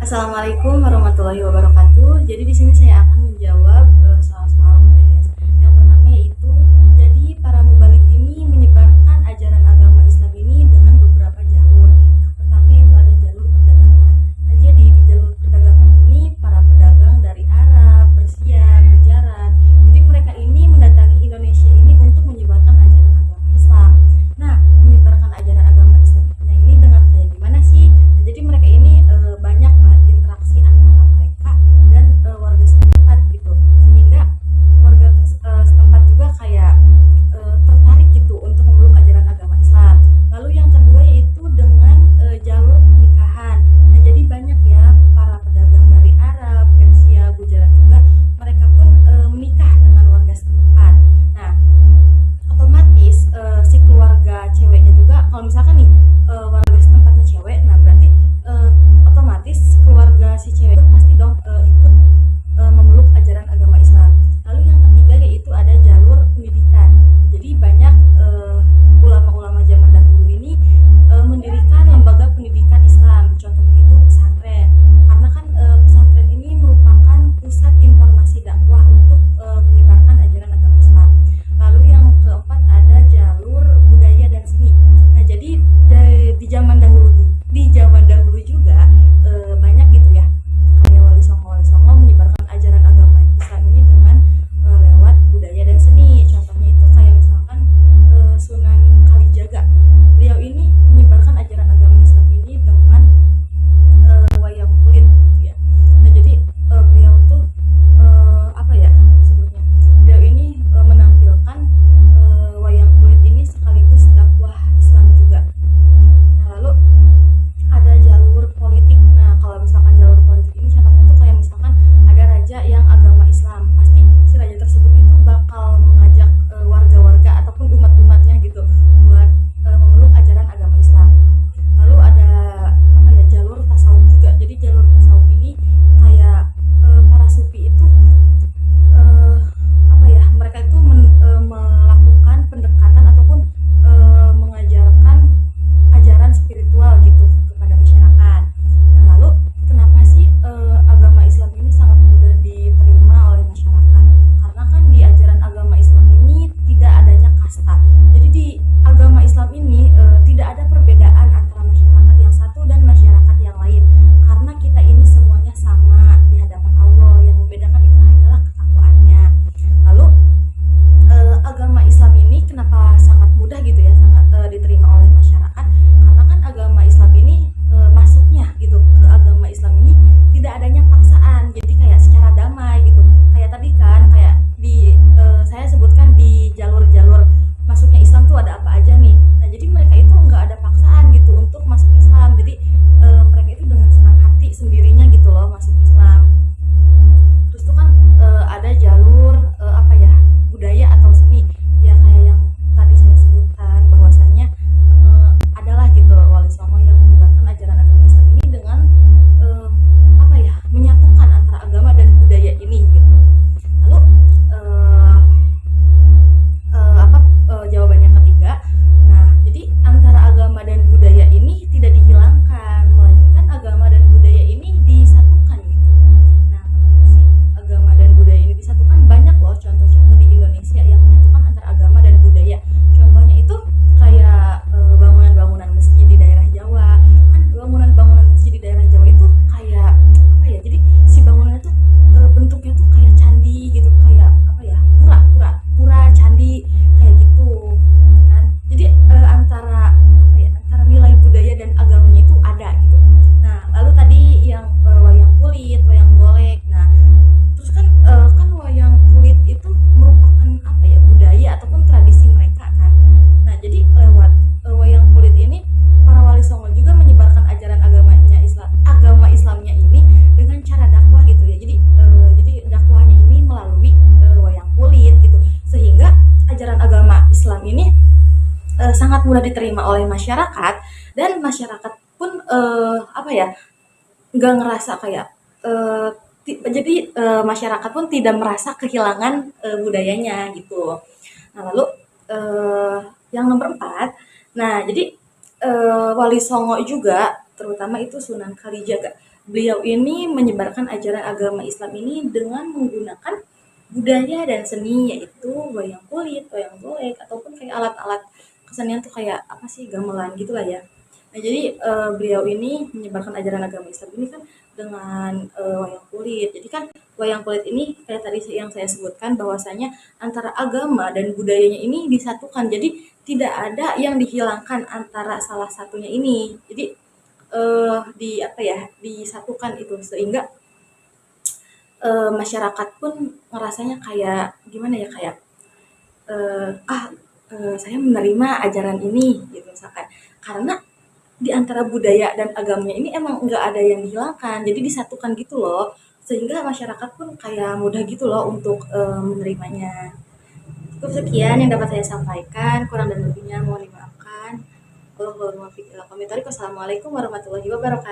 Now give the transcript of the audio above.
Assalamualaikum warahmatullahi wabarakatuh. Jadi di sini saya akan menjawab soal-soal UTS. Yang pertama yaitu, jadi para mubalik ini menyebarkan ajaran agama Islam ini dengan beberapa jalur. Yang pertama itu ada jalur perdagangan. Nah, jadi di jalur perdagangan ini para pedagang dari Arab, Persia, Gujarat. Jadi mereka ini mendatangi Indonesia ini untuk menyebarkan ajaran agama Islam. Nah, menyebarkan ajaran agama Islamnya ini dengan kayak gimana sih? Nah, jadi mereka ini banyak banget interaksi antara mereka dan warga setempat gitu, sehingga warga setempat juga kayak tertarik gitu untuk memeluk ajaran agama Islam. Lalu yang kedua yaitu dengan jalur pernikahan. Nah, jadi banyak ya para pedagang dari Arab, Persia, Gujarat juga mereka pun menikah dengan warga setempat. Nah, otomatis si keluarga ceweknya juga kalau misalkan nih warga setempatnya cewek, nah berarti eh, otomatis keluarga si cewek itu pasti dong ikut memeluk ajaran agama Islam. Lalu yang ketiga yaitu ada jalur pendidikan. Jadi banyak ulama-ulama zaman dahulu ini mendirikan lembaga pendidikan Islam. Contohnya itu pesantren. Karena kan pesantren ini merupakan pusat informasi dakwah untuk menyebarkan ajaran agama Islam. Lalu yang keempat ada jalur budaya dan seni. Nah, jadi di zaman dahulu juga banyak gitu ya. Kayak Wali Songo menyebarkan ajaran agama Islam ini dengan lewat budaya dan seni. Contohnya itu kayak misalkan Sunan Kalijaga. Beliau ini menyebarkan ajaran agama Islam ini dengan wayang kulit gitu ya. Nah, jadi beliau tuh apa ya sebutnya? Beliau ini menampilkan wayang kulit ini sekaligus dakwah Islam juga. Nah, lalu ada jalur politik. Nah, kalau misalkan jalur politik ini contohnya tuh kayak misalkan ada raja yang agama Islam, pasti si raja tersebut itu bakal mengajak warga-warga ataupun umat-umatnya gitu buat memeluk ajaran agama Islam. Lalu ada apa ya, jalur tasawuf juga. Jadi jalur tasawuf ini kayak para sufi itu eh, apa ya, mereka itu melakukan pendekatan ataupun mengajarkan ajaran spiritual gitu kepada masyarakat. Nah, lalu kenapa sih agama Islam ini sangat mudah diterima oleh masyarakat? Karena kan di ajaran agama Islam ini tidak adanya kasta. Jadi di agama Islam ini tidak ada perbedaan antara masyarakat yang satu dan masyarakat yang lain. Karena kita ini semuanya sama di hadapan Allah. Yang membedakan itu hanyalah ketakwaannya. Lalu agama Islam ini kenapa sangat mudah gitu ya, sangat diterima oleh masyarakat? Karena kan agama Islam ini masuknya gitu ke agama Islam ini tidak adanya paksaan, jadi kayak secara damai gitu. Kayak tadi kan, kayak di saya sebutkan di jalur-jalur masuknya Islam tuh ada apa aja nih. Nah, jadi mereka itu nggak ada paksaan gitu untuk masuk Islam. Jadi mereka itu dengan senang hati sendirinya gitu loh masuk Islam. Terus tuh kan ada jalur apa ya, budaya atau seni, ya kayak yang tadi saya sebutkan bahwasannya adalah gitu Wali Songo yang menyebarkan ajaran agama Islam ini dengan eh, apa ya, menyatukan antara agama dan budaya ini gitu. Lalu eh, apa jawaban yang ketiga, nah jadi antara agama dan budaya ini tidak dihilangkan, melainkan agama dan budaya ini disatukan gitu. Nah, kenapa sih agama dan budaya ini disatukan? Banyak loh contoh-contoh di Indonesia yang menyatukan antara agama dan budaya. Contohnya itu kayak bangunan-bangunan masjid di daerah Jawa. Kan bangunan-bangunan masjid di daerah Jawa itu kayak apa ya? Jadi si bangunannya tuh bentuknya tuh kayak candi gitu, kayak apa ya? Pura candi kayak gitu. Kan? Jadi antara apa ya? Antara nilai budaya dan agamanya itu ada gitu. Nah, lalu tadi yang wayang kulit, wayang golek. Nah, terus kan kan wayang kulit itu merupakan apa ya, budaya ataupun tradisi mereka kan. Nah, jadi lewat wayang kulit ini para wali songo juga menyebarkan ajaran agamanya Islam, agama Islamnya ini dengan cara dakwah gitu ya. Jadi dakwahnya ini melalui wayang kulit gitu, sehingga ajaran agama Islam ini sangat mudah diterima oleh masyarakat, dan masyarakat pun apa ya, nggak ngerasa kayak jadi masyarakat pun tidak merasa kehilangan budayanya gitu. Nah, lalu yang nomor 4, nah jadi Wali Songo juga terutama itu Sunan Kalijaga. Beliau ini menyebarkan ajaran agama Islam ini dengan menggunakan budaya dan seni, yaitu wayang kulit, wayang golek, ataupun kayak alat-alat kesenian tuh kayak apa sih, gamelan gitulah ya. Nah, jadi beliau ini menyebarkan ajaran agama Islam ini kan dengan wayang kulit. Jadi kan wayang kulit ini kayak tadi yang saya sebutkan bahwasanya antara agama dan budayanya ini disatukan. Jadi tidak ada yang dihilangkan antara salah satunya ini. Jadi di apa ya, disatukan itu sehingga masyarakat pun ngerasanya kayak gimana ya, kayak saya menerima ajaran ini gitu misalkan, karena di antara budaya dan agamanya ini emang nggak ada yang dihilangkan, jadi disatukan gitu loh, sehingga masyarakat pun kayak mudah gitu loh untuk menerimanya. Cukup sekian yang dapat saya sampaikan, kurang dan lebihnya mohon dimaafkan. Wassalamualaikum warahmatullahi wabarakatuh.